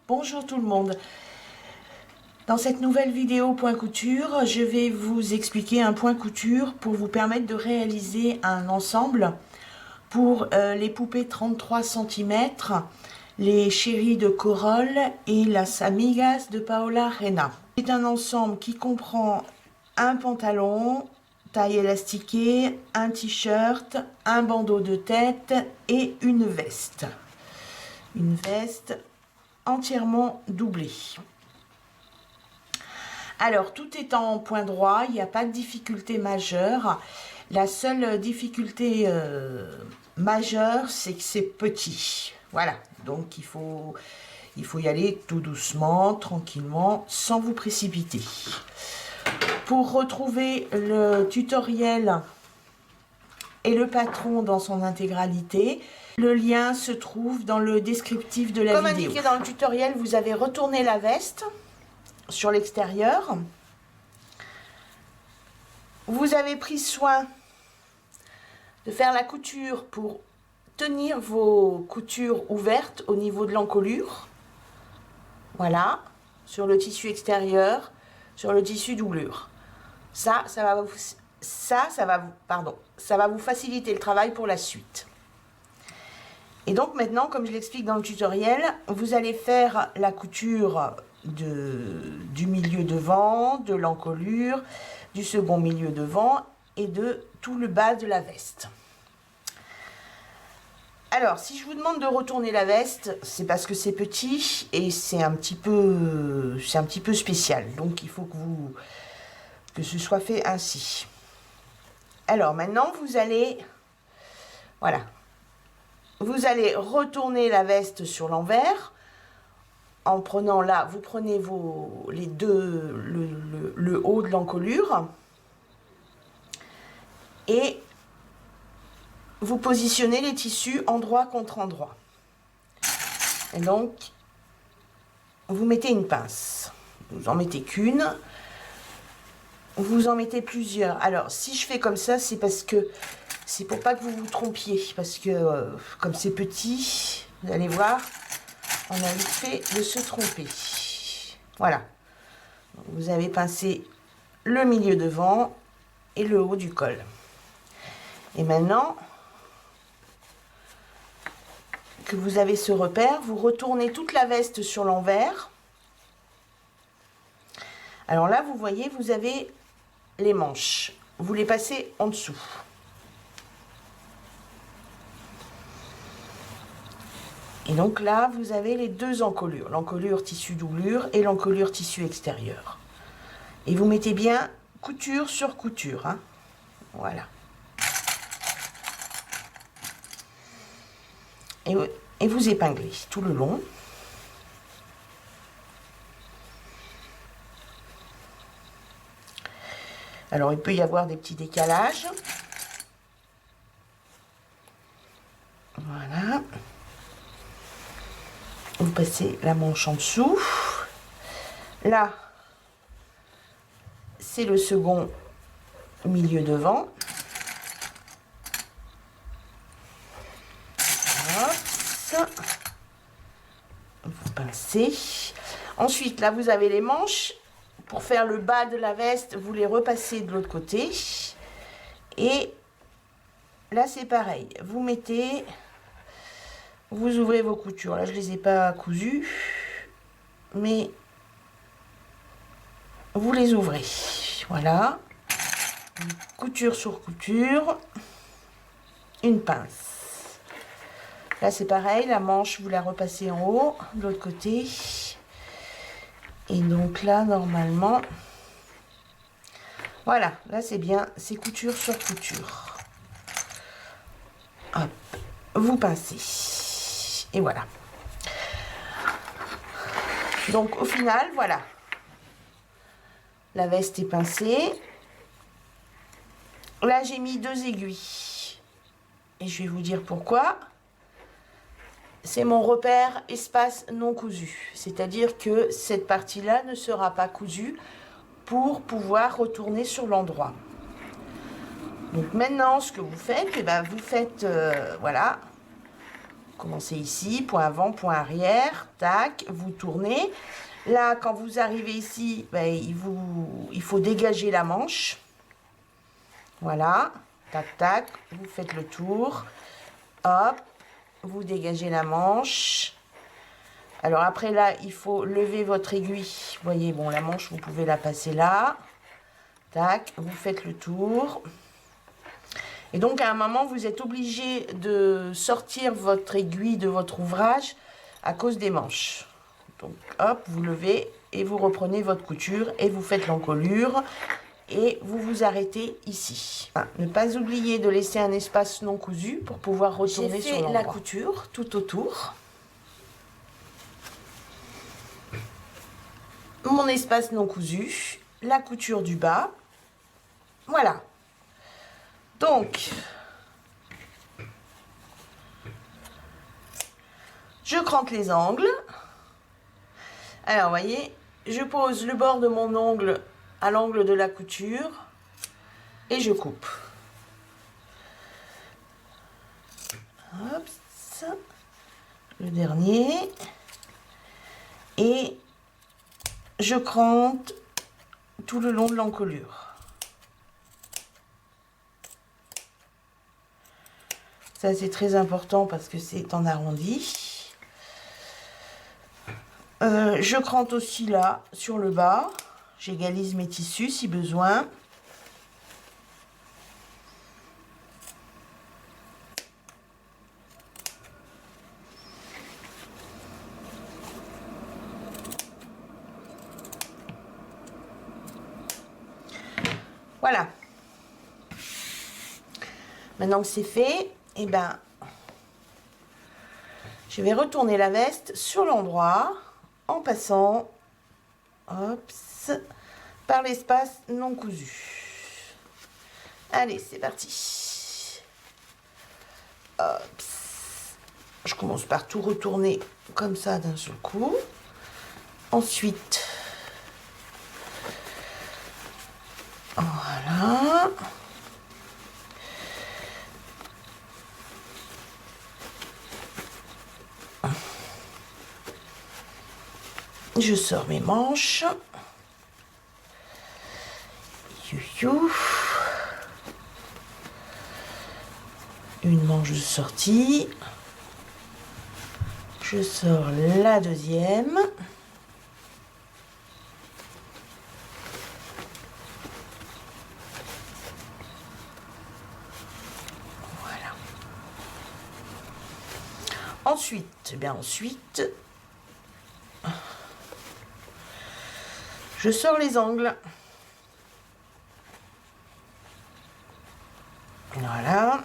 Bonjour tout le monde. Dans cette nouvelle vidéo point couture, je vais vous expliquer un point couture pour vous permettre de réaliser un ensemble pour les poupées 33 cm, les chéris de Corolle et las amigas de Paola Reina. C'est un ensemble qui comprend un pantalon, taille élastiquée, un t-shirt, un bandeau de tête et une veste. Une veste entièrement doublée. Alors, tout est en point droit, il n'y a pas de difficulté majeure. La seule difficulté majeure, c'est que c'est petit. Voilà, donc il faut y aller tout doucement, tranquillement, sans vous précipiter. Pour retrouver le tutoriel et le patron dans son intégralité, le lien se trouve dans le descriptif de la vidéo. Comme indiqué dans le tutoriel, vous avez retourné la veste sur l'extérieur. Vous avez pris soin de faire la couture pour tenir vos coutures ouvertes au niveau de l'encolure. Voilà, sur le tissu extérieur, sur le tissu doublure. Ça va vous faciliter le travail pour la suite. Et donc maintenant, comme je l'explique dans le tutoriel, vous allez faire la couture du milieu devant, de l'encolure, du second milieu devant et de tout le bas de la veste. Alors, si je vous demande de retourner la veste, c'est parce que c'est petit et c'est un petit peu spécial. Donc, il faut que ce soit fait ainsi. Alors, maintenant, vous allez retourner la veste sur l'envers. En prenant là, vous prenez le haut de l'encolure et vous positionnez les tissus endroit contre endroit. Et donc, vous mettez une pince. Vous en mettez qu'une. Vous en mettez plusieurs. Alors, si je fais comme ça, c'est parce que c'est pour pas que vous vous trompiez. Parce que comme c'est petit, vous allez voir, on a vite fait de se tromper. Voilà. Vous avez pincé le milieu devant et le haut du col. Et maintenant que vous avez ce repère, vous retournez toute la veste sur l'envers. Alors là, vous voyez, vous avez les manches. Vous les passez en dessous. Et donc là, vous avez les deux encolures, l'encolure tissu doublure et l'encolure tissu extérieur. Et vous mettez bien couture sur couture, hein. Voilà. Et vous épinglez tout le long. Alors, il peut y avoir des petits décalages. Voilà. Vous passez la manche en dessous. Là, c'est le second milieu devant. Hop. Vous pincez. Ensuite, là, vous avez les manches. Pour faire le bas de la veste, vous les repassez de l'autre côté. Et là, c'est pareil. Vous mettez... Vous ouvrez vos coutures. Là, je ne les ai pas cousues, mais vous les ouvrez. Voilà. Couture sur couture. Une pince. Là, c'est pareil. La manche, vous la repassez en haut, de l'autre côté. Et donc là, normalement, voilà. Là, c'est bien. C'est couture sur couture. Hop. Vous pincez. Et voilà. Donc au final, voilà. La veste est pincée. Là, j'ai mis 2 aiguilles. Et je vais vous dire pourquoi. C'est mon repère espace non cousu. C'est-à-dire que cette partie-là ne sera pas cousue pour pouvoir retourner sur l'endroit. Donc maintenant, ce que vous faites, vous faites, voilà. Commencez ici, point avant, point arrière, tac, vous tournez. Là, quand vous arrivez ici, ben, il faut dégager la manche. Voilà, tac, tac, vous faites le tour. Hop, vous dégagez la manche. Alors après là, il faut lever votre aiguille. Vous voyez, bon, la manche, vous pouvez la passer là. Tac, vous faites le tour. Et donc à un moment, vous êtes obligé de sortir votre aiguille de votre ouvrage à cause des manches. Donc hop, vous levez et vous reprenez votre couture et vous faites l'encolure. Et vous vous arrêtez ici. Ne pas oublier de laisser un espace non cousu pour pouvoir retourner sur l'endroit. J'ai fait la couture tout autour. Mon espace non cousu, la couture du bas. Voilà. Donc, je crante les angles. Alors, vous voyez, je pose le bord de mon ongle à l'angle de la couture et je coupe. Hop, ça. Le dernier. Et je crante tout le long de l'encolure. Ça, c'est très important parce que c'est en arrondi. Je crante aussi là, sur le bas. J'égalise mes tissus si besoin. Voilà. Maintenant que c'est fait, eh ben, je vais retourner la veste sur l'endroit en passant hop, par l'espace non cousu. Allez, c'est parti. Hop. Je commence par tout retourner comme ça d'un seul coup. Ensuite, voilà. Je sors mes manches. Une manche de sortie. Je sors la deuxième. Voilà. Ensuite, je sors les angles. Voilà.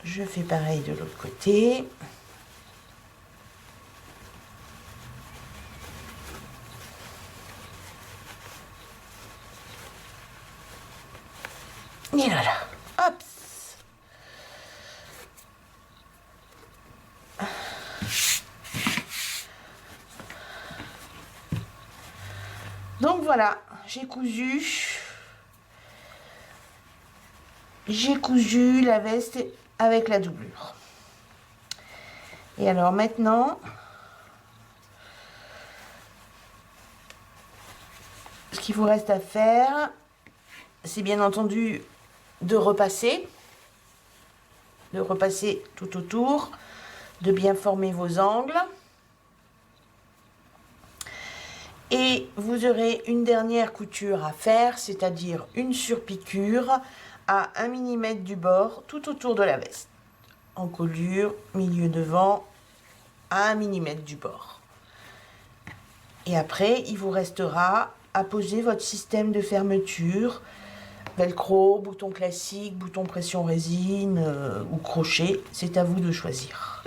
Je fais pareil de l'autre côté. Et voilà. Hop. Donc voilà, j'ai cousu la veste avec la doublure. Et alors maintenant, ce qu'il vous reste à faire, c'est bien entendu de repasser tout autour, de bien former vos angles. Et vous aurez une dernière couture à faire, c'est-à-dire une surpiqûre à 1 mm du bord tout autour de la veste. Encolure, milieu devant, à 1 mm du bord. Et après, il vous restera à poser votre système de fermeture, velcro, bouton classique, bouton pression résine ou crochet, c'est à vous de choisir.